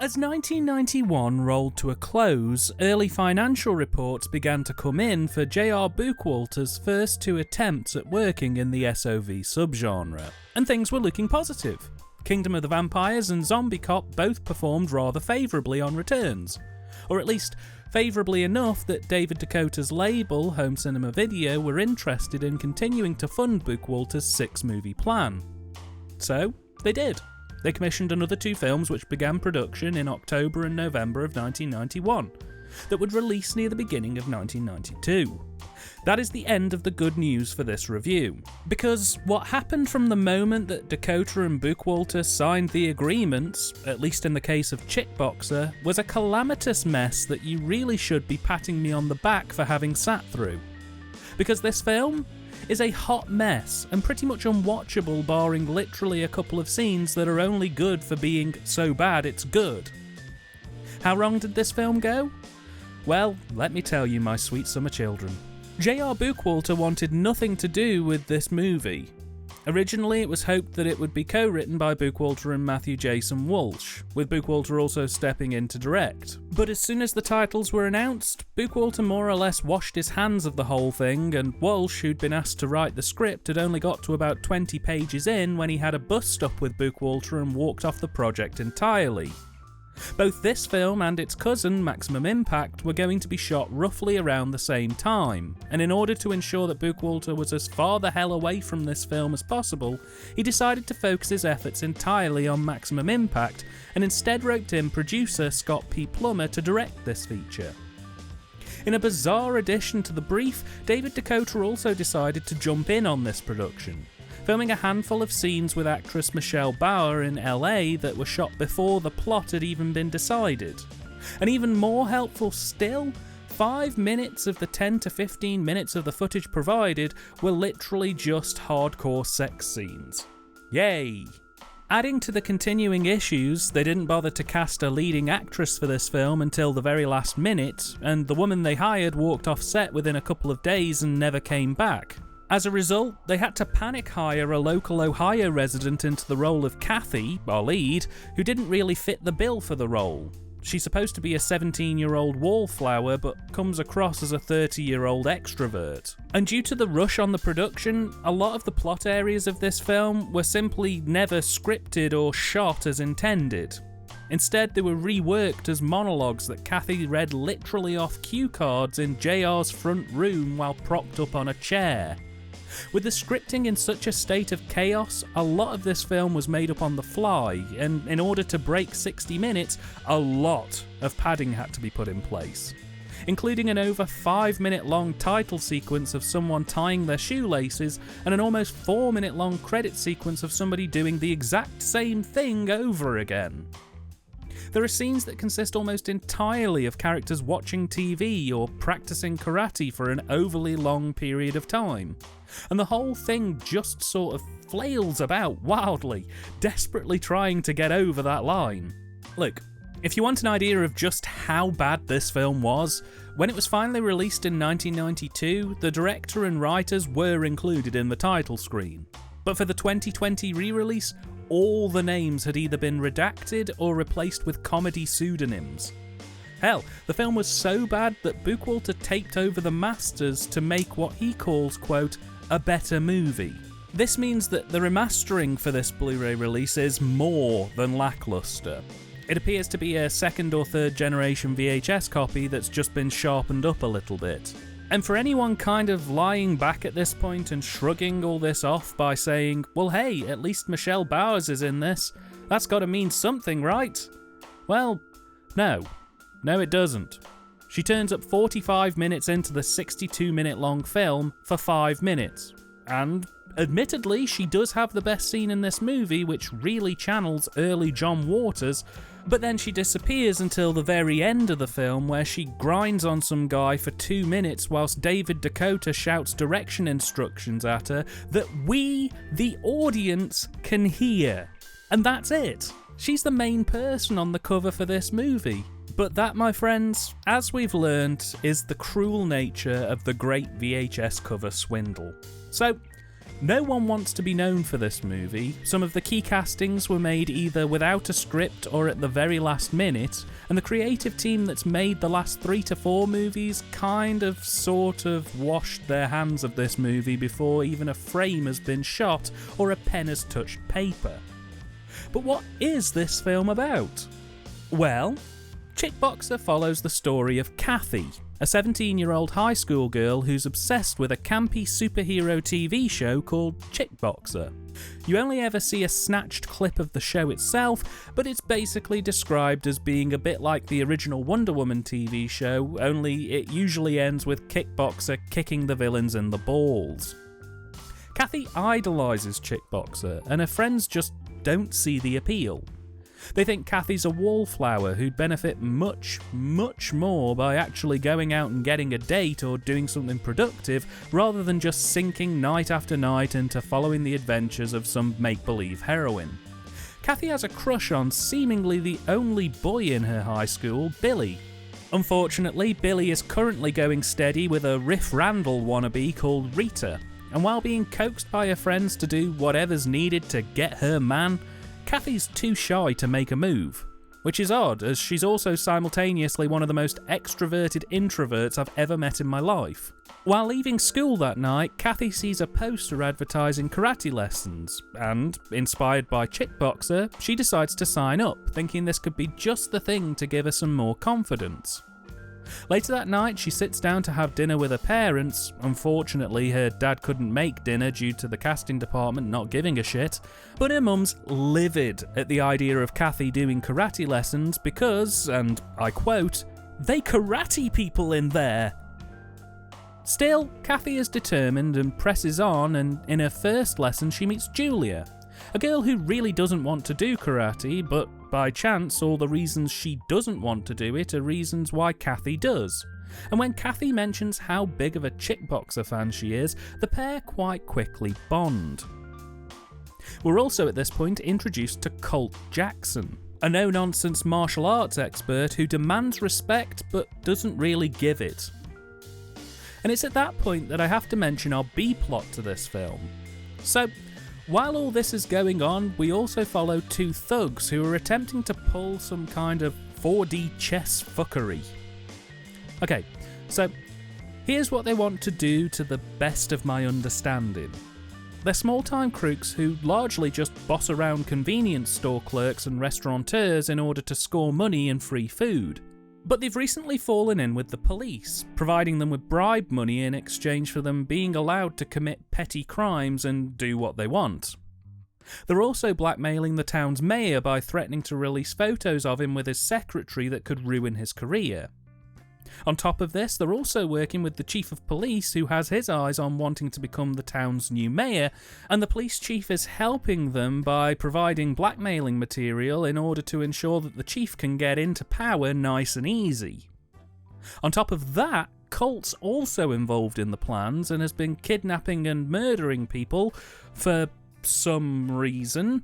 As 1991 rolled to a close, early financial reports began to come in for J.R. Bookwalter's first two attempts at working in the SOV subgenre, and things were looking positive. Kingdom of the Vampires and Zombie Cop both performed rather favourably on returns, or at least favourably enough that David Dakota's label, Home Cinema Video, were interested in continuing to fund Bookwalter's 6-movie plan. So, they did. They commissioned another 2 films which began production in October and November of 1991, that would release near the beginning of 1992. That is the end of the good news for this review, because what happened from the moment that Dakota and Bookwalter signed the agreements, at least in the case of Chickboxer, was a calamitous mess that you really should be patting me on the back for having sat through. Because this film is a hot mess and pretty much unwatchable barring literally a couple of scenes that are only good for being so bad it's good. How wrong did this film go? Well, let me tell you, my sweet summer children. J.R. Bookwalter wanted nothing to do with this movie. Originally, it was hoped that it would be co-written by Bookwalter and Matthew Jason Walsh, with Bookwalter also stepping in to direct. But as soon as the titles were announced, Bookwalter more or less washed his hands of the whole thing, and Walsh, who'd been asked to write the script, had only got to about 20 pages in when he had a bust-up with Bookwalter and walked off the project entirely. Both this film and its cousin, Maximum Impact, were going to be shot roughly around the same time, and in order to ensure that Bookwalter was as far the hell away from this film as possible, he decided to focus his efforts entirely on Maximum Impact, and instead roped in producer Scott P. Plummer to direct this feature. In a bizarre addition to the brief, David Dakota also decided to jump in on this production, filming a handful of scenes with actress Michelle Bauer in LA that were shot before the plot had even been decided. And even more helpful still, 5 minutes of the 10 to 15 minutes of the footage provided were literally just hardcore sex scenes. Yay! Adding to the continuing issues, they didn't bother to cast a leading actress for this film until the very last minute, and the woman they hired walked off set within a couple of days and never came back. As a result, they had to panic hire a local Ohio resident into the role of Kathy, our lead, who didn't really fit the bill for the role. She's supposed to be a 17-year-old wallflower, but comes across as a 30-year-old extrovert. And due to the rush on the production, a lot of the plot areas of this film were simply never scripted or shot as intended. Instead, they were reworked as monologues that Kathy read literally off cue cards in JR's front room while propped up on a chair. With the scripting in such a state of chaos, a lot of this film was made up on the fly, and in order to break 60 minutes, a lot of padding had to be put in place, including an over 5-minute long title sequence of someone tying their shoelaces and an almost 4-minute long credit sequence of somebody doing the exact same thing over again. There are scenes that consist almost entirely of characters watching TV or practicing karate for an overly long period of time, and the whole thing just sort of flails about wildly, desperately trying to get over that line. Look, if you want an idea of just how bad this film was, when it was finally released in 1992, the director and writers were included in the title screen. But for the 2020 re-release, all the names had either been redacted or replaced with comedy pseudonyms. Hell, the film was so bad that Bookwalter taped over the masters to make what he calls, quote, a better movie. This means that the remastering for this Blu-ray release is more than lackluster. It appears to be a second or third generation VHS copy that's just been sharpened up a little bit. And for anyone kind of lying back at this point and shrugging all this off by saying, well hey, at least Michelle Bowers is in this, that's gotta mean something, right? Well, no it doesn't. She turns up 45 minutes into the 62-minute long film for 5 minutes. And admittedly, she does have the best scene in this movie, which really channels early John Waters, but then she disappears until the very end of the film, where she grinds on some guy for 2 minutes whilst David Dakota shouts direction instructions at her that we, the audience, can hear. And that's it. She's the main person on the cover for this movie. But that, my friends, as we've learned, is the cruel nature of the great VHS cover swindle. So, No one wants to be known for this movie. Some of the key castings were made either without a script or at the very last minute, and the creative team that's made the last 3 to 4 movies sort of washed their hands of this movie before even a frame has been shot or a pen has touched paper. But what is this film about? Well, Chickboxer follows the story of Kathy, a 17-year-old high school girl who's obsessed with a campy superhero TV show called Chickboxer. You only ever see a snatched clip of the show itself, but it's basically described as being a bit like the original Wonder Woman TV show, only it usually ends with Kickboxer kicking the villains in the balls. Kathy idolises Chickboxer, and her friends just don't see the appeal. They think Kathy's a wallflower who'd benefit much, much more by actually going out and getting a date or doing something productive rather than just sinking night after night into following the adventures of some make-believe heroine. Kathy has a crush on seemingly the only boy in her high school, Billy. Unfortunately, Billy is currently going steady with a Riff Randall wannabe called Rita, and while being coaxed by her friends to do whatever's needed to get her man, Kathy's too shy to make a move, which is odd as she's also simultaneously one of the most extroverted introverts I've ever met in my life. While leaving school that night, Kathy sees a poster advertising karate lessons, and, inspired by Chickboxer, she decides to sign up, thinking this could be just the thing to give her some more confidence. Later that night, she sits down to have dinner with her parents. Unfortunately, her dad couldn't make dinner due to the casting department not giving a shit, but her mum's livid at the idea of Kathy doing karate lessons because, and I quote, "they karate people in there." Still, Kathy is determined and presses on, and in her first lesson she meets Julia, a girl who really doesn't want to do karate, but by chance all the reasons she doesn't want to do it are reasons why Kathy does. And when Kathy mentions how big of a Chickboxer fan she is, the pair quite quickly bond. We're also at this point introduced to Colt Jackson, a no-nonsense martial arts expert who demands respect but doesn't really give it. And it's at that point that I have to mention our B-plot to this film. So, while all this is going on, we also follow 2 thugs who are attempting to pull some kind of 4D chess fuckery. Okay, so here's what they want to do to the best of my understanding. They're small-time crooks who largely just boss around convenience store clerks and restaurateurs in order to score money and free food. But they've recently fallen in with the police, providing them with bribe money in exchange for them being allowed to commit petty crimes and do what they want. They're also blackmailing the town's mayor by threatening to release photos of him with his secretary that could ruin his career. On top of this, they're also working with the chief of police who has his eyes on wanting to become the town's new mayor, and the police chief is helping them by providing blackmailing material in order to ensure that the chief can get into power nice and easy. On top of that, Colt's also involved in the plans and has been kidnapping and murdering people for some reason.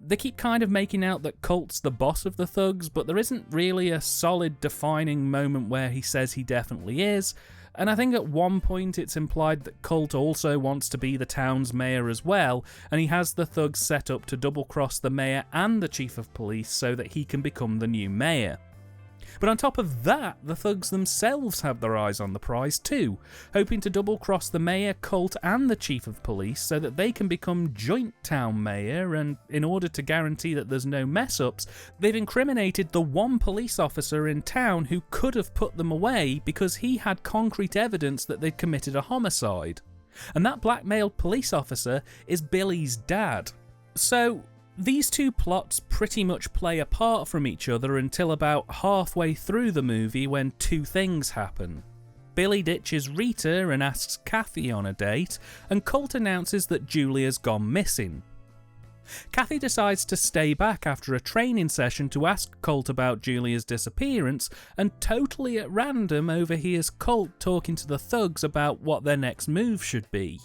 They keep kind of making out that Colt's the boss of the thugs, but there isn't really a solid defining moment where he says he definitely is, and I think at one point it's implied that Colt also wants to be the town's mayor as well, and he has the thugs set up to double-cross the mayor and the chief of police so that he can become the new mayor. But on top of that, the thugs themselves have their eyes on the prize too, hoping to double-cross the mayor, Colt and the chief of police so that they can become joint town mayor, and in order to guarantee that there's no mess-ups, they've incriminated the one police officer in town who could have put them away because he had concrete evidence that they'd committed a homicide. And that blackmailed police officer is Billy's dad. So these 2 plots pretty much play apart from each other until about halfway through the movie when 2 things happen. Billy ditches Rita and asks Kathy on a date, and Colt announces that Julia's gone missing. Kathy decides to stay back after a training session to ask Colt about Julia's disappearance, and totally at random overhears Colt talking to the thugs about what their next move should be.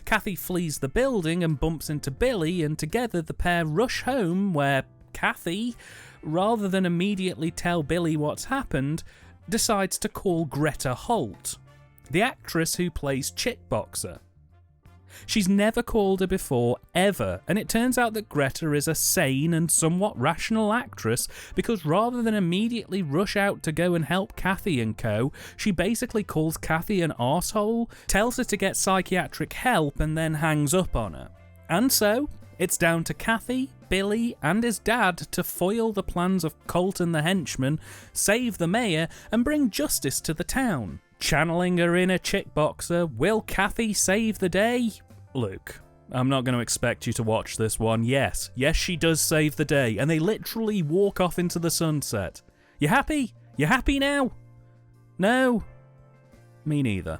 Kathy flees the building and bumps into Billy, and together the pair rush home where Kathy, rather than immediately tell Billy what's happened, decides to call Greta Holt, the actress who plays Chickboxer. She's never called her before, ever, and it turns out that Greta is a sane and somewhat rational actress because rather than immediately rush out to go and help Kathy and co, she basically calls Kathy an arsehole, tells her to get psychiatric help, and then hangs up on her. And so, it's down to Kathy, Billy, and his dad to foil the plans of Colton the henchman, save the mayor, and bring justice to the town. Channeling her inner chick boxer, will Kathy save the day? Look, I'm not going to expect you to watch this one. Yes, she does save the day, and they literally walk off into the sunset. You happy? You happy now? No? Me neither.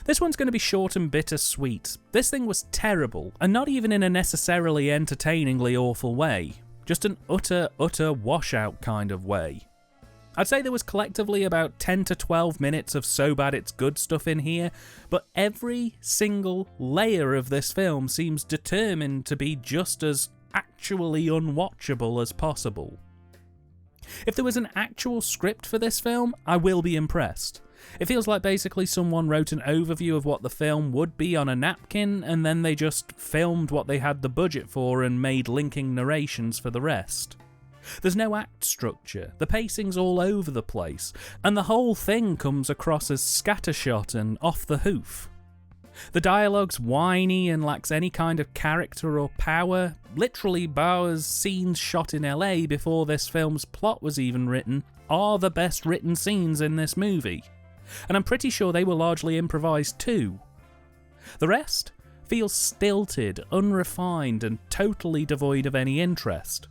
This one's going to be short and bittersweet. This thing was terrible, and not even in a necessarily entertainingly awful way. Just an utter washout kind of way. I'd say there was collectively about 10 to 12 minutes of so bad it's good stuff in here, but every single layer of this film seems determined to be just as actually unwatchable as possible. If there was an actual script for this film, I will be impressed. It feels like basically someone wrote an overview of what the film would be on a napkin, and then they just filmed what they had the budget for and made linking narrations for the rest. There's no act structure, the pacing's all over the place, and the whole thing comes across as scattershot and off the hoof. The dialogue's whiny and lacks any kind of character or power. Literally, Bauer's scenes shot in LA before this film's plot was even written are the best written scenes in this movie, and I'm pretty sure they were largely improvised too. The rest feels stilted, unrefined, and totally devoid of any interest.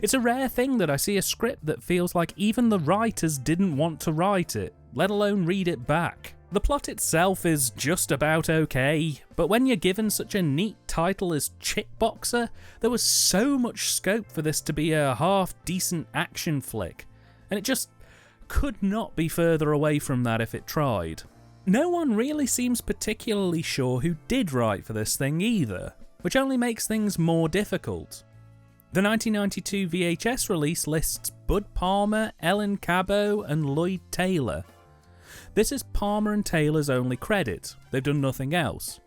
It's a rare thing that I see a script that feels like even the writers didn't want to write it, let alone read it back. The plot itself is just about okay, but when you're given such a neat title as Chick Boxer, there was so much scope for this to be a half-decent action flick, and it just could not be further away from that if it tried. No one really seems particularly sure who did write for this thing either, which only makes things more difficult. The 1992 VHS release lists Bud Palmer, Ellen Cabot, and Lloyd Taylor. This is Palmer and Taylor's only credit, they've done nothing else.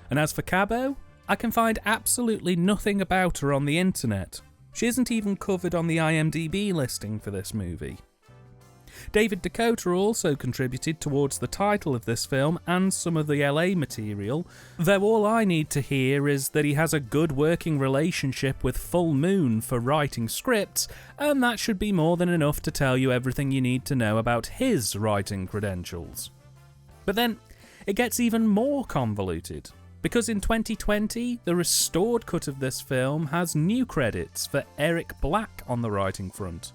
And as for Cabot, I can find absolutely nothing about her on the internet. She isn't even covered on the IMDb listing for this movie. David Dakota also contributed towards the title of this film and some of the LA material, though all I need to hear is that he has a good working relationship with Full Moon for writing scripts, and that should be more than enough to tell you everything you need to know about his writing credentials. But then, it gets even more convoluted, because in 2020, the restored cut of this film has new credits for Eric Black on the writing front,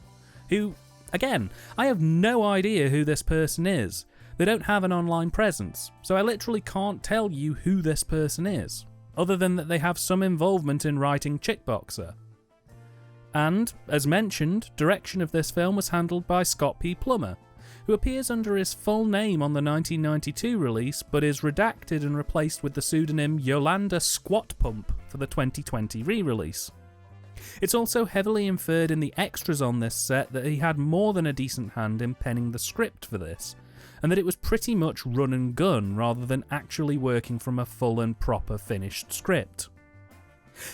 who, again, I have no idea who this person is. They don't have an online presence, so I literally can't tell you who this person is, other than that they have some involvement in writing Chick Boxer. And, as mentioned, direction of this film was handled by Scott P. Plummer, who appears under his full name on the 1992 release, but is redacted and replaced with the pseudonym Yolanda Squat Pump for the 2020 re-release. It's also heavily inferred in the extras on this set that he had more than a decent hand in penning the script for this, and that it was pretty much run and gun rather than actually working from a full and proper finished script.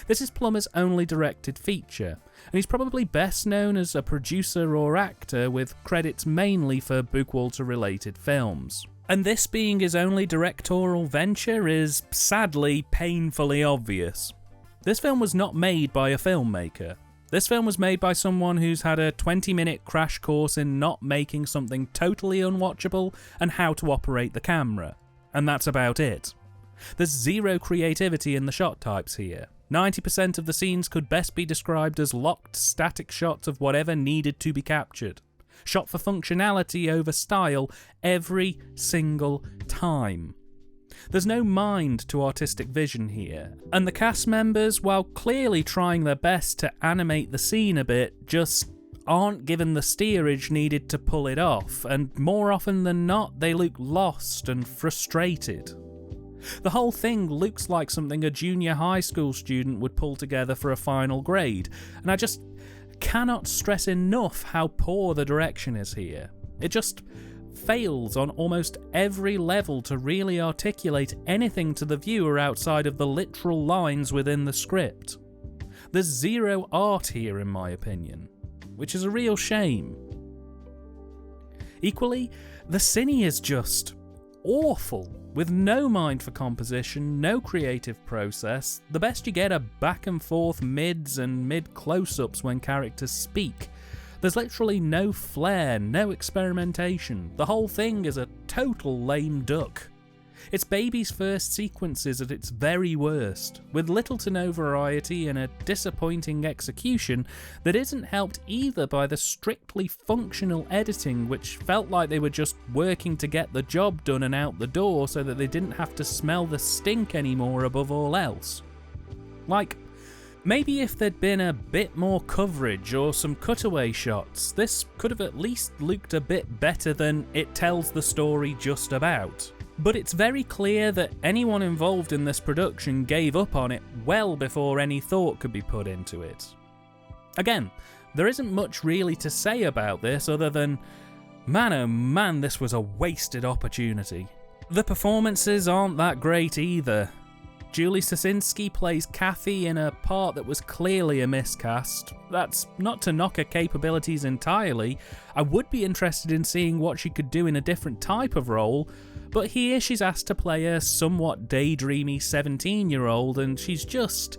This is Plummer's only directed feature, and he's probably best known as a producer or actor with credits mainly for Bookwalter-related films. And this being his only directorial venture is, sadly, painfully obvious. This film was not made by a filmmaker. This film was made by someone who's had a 20-minute crash course in not making something totally unwatchable and how to operate the camera. And that's about it. There's zero creativity in the shot types here. 90% of the scenes could best be described as locked static shots of whatever needed to be captured. Shot for functionality over style every single time. There's no mind to artistic vision here, and the cast members, while clearly trying their best to animate the scene a bit, just aren't given the steerage needed to pull it off, and more often than not, they look lost and frustrated. The whole thing looks like something a junior high school student would pull together for a final grade, and I just cannot stress enough how poor the direction is here. It just fails on almost every level to really articulate anything to the viewer outside of the literal lines within the script. There's zero art here, in my opinion, which is a real shame. Equally, the cine is just awful, with no mind for composition, no creative process. The best you get are back and forth mids and mid close-ups when characters speak. There's literally no flair, no experimentation. The whole thing is a total lame duck. It's Baby's first sequences at its very worst, with little to no variety and a disappointing execution that isn't helped either by the strictly functional editing, which felt like they were just working to get the job done and out the door so that they didn't have to smell the stink anymore above all else. Like, maybe if there'd been a bit more coverage or some cutaway shots, this could have at least looked a bit better than it tells the story just about. But it's very clear that anyone involved in this production gave up on it well before any thought could be put into it. Again, there isn't much really to say about this other than, man oh man, this was a wasted opportunity. The performances aren't that great either. Julie Sosinski plays Kathy in a part that was clearly a miscast. That's not to knock her capabilities entirely. I would be interested in seeing what she could do in a different type of role, but here she's asked to play a somewhat daydreamy 17-year-old, and she's just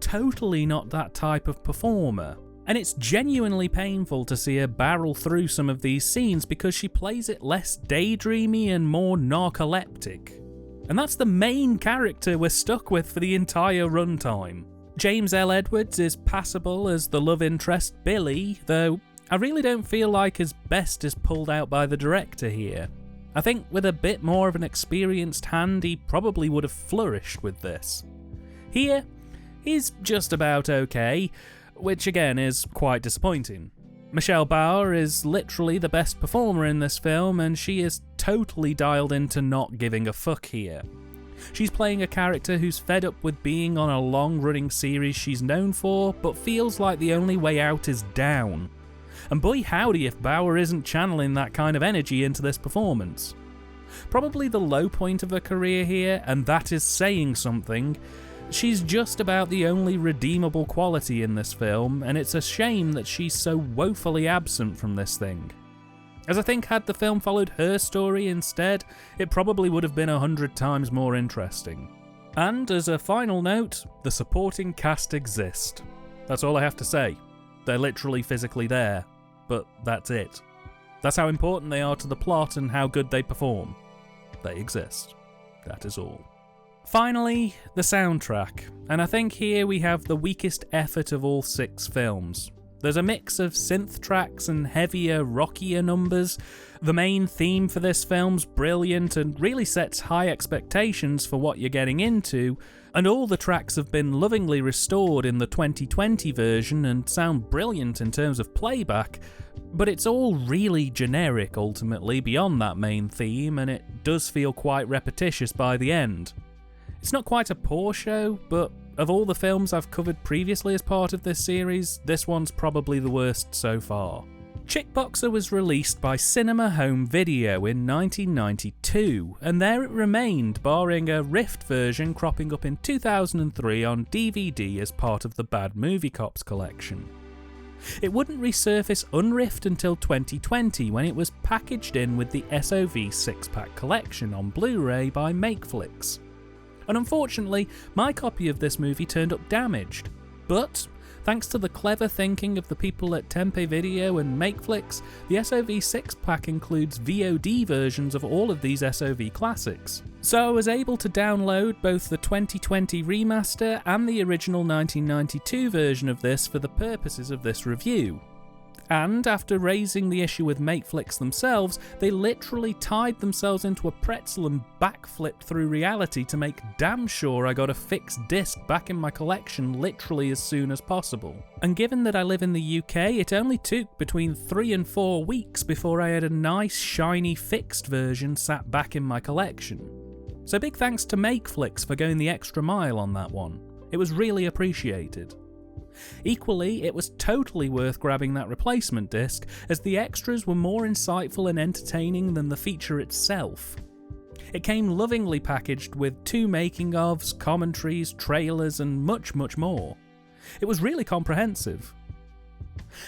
totally not that type of performer. And it's genuinely painful to see her barrel through some of these scenes because she plays it less daydreamy and more narcoleptic. And that's the main character we're stuck with for the entire runtime. James L. Edwards is passable as the love interest Billy, though I really don't feel like his best is pulled out by the director here. I think with a bit more of an experienced hand, he probably would have flourished with this. Here, he's just about okay, which again is quite disappointing. Michelle Bauer is literally the best performer in this film, and she is totally dialed into not giving a fuck here. She's playing a character who's fed up with being on a long-running series she's known for, but feels like the only way out is down. And boy howdy if Bauer isn't channeling that kind of energy into this performance. Probably the low point of her career here, and that is saying something. She's just about the only redeemable quality in this film, and it's a shame that she's so woefully absent from this thing. As I think had the film followed her story instead, it probably would have been 100 times more interesting. And as a final note, the supporting cast exist. That's all I have to say. They're literally physically there, but that's it. That's how important they are to the plot and how good they perform. They exist. That is all. Finally, the soundtrack, and I think here we have the weakest effort of all 6 films. There's a mix of synth tracks and heavier, rockier numbers. The main theme for this film's brilliant and really sets high expectations for what you're getting into, and all the tracks have been lovingly restored in the 2020 version and sound brilliant in terms of playback, but it's all really generic ultimately beyond that main theme, and it does feel quite repetitious by the end. It's not quite a poor show, but of all the films I've covered previously as part of this series, this one's probably the worst so far. Chick Boxer was released by Cinema Home Video in 1992, and there it remained, barring a riffed version cropping up in 2003 on DVD as part of the Bad Movie Cops collection. It wouldn't resurface unriffed until 2020 when it was packaged in with the SOV 6-pack collection on Blu-ray by Makeflix. And unfortunately, my copy of this movie turned up damaged. But, thanks to the clever thinking of the people at Tempe Video and Makeflix, the SOV 6-pack includes VOD versions of all of these SOV classics. So I was able to download both the 2020 remaster and the original 1992 version of this for the purposes of this review. And after raising the issue with Makeflix themselves, they literally tied themselves into a pretzel and backflipped through reality to make damn sure I got a fixed disc back in my collection literally as soon as possible. And given that I live in the UK, it only took between 3 and 4 weeks before I had a nice shiny fixed version sat back in my collection. So big thanks to Makeflix for going the extra mile on that one. It was really appreciated. Equally, it was totally worth grabbing that replacement disc, as the extras were more insightful and entertaining than the feature itself. It came lovingly packaged with 2 making-ofs, commentaries, trailers, and much, much more. It was really comprehensive.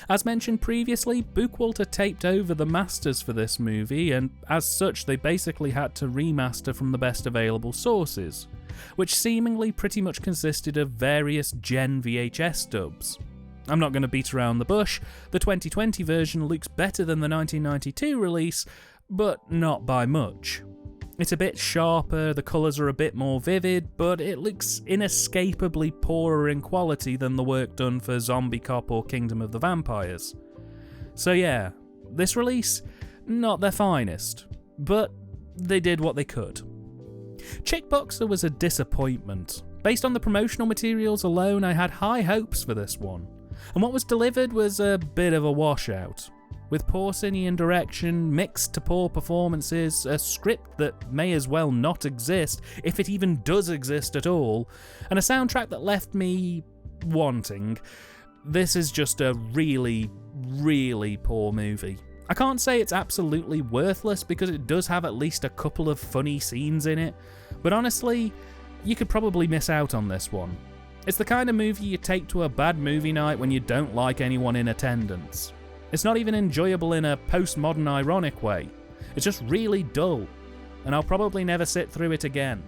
As mentioned previously, Bookwalter taped over the masters for this movie, and as such they basically had to remaster from the best available sources, which seemingly pretty much consisted of various Gen VHS dubs. I'm not going to beat around the bush, the 2020 version looks better than the 1992 release, but not by much. It's a bit sharper, the colours are a bit more vivid, but it looks inescapably poorer in quality than the work done for Zombie Cop or Kingdom of the Vampires. So yeah, this release, not their finest, but they did what they could. Chick Boxer was a disappointment. Based on the promotional materials alone, I had high hopes for this one, and what was delivered was a bit of a washout. With poor Cinean direction, mixed to poor performances, a script that may as well not exist, if it even does exist at all, and a soundtrack that left me wanting. This is just a really, really poor movie. I can't say it's absolutely worthless because it does have at least a couple of funny scenes in it, but honestly, you could probably miss out on this one. It's the kind of movie you take to a bad movie night when you don't like anyone in attendance. It's not even enjoyable in a postmodern ironic way. It's just really dull, and I'll probably never sit through it again.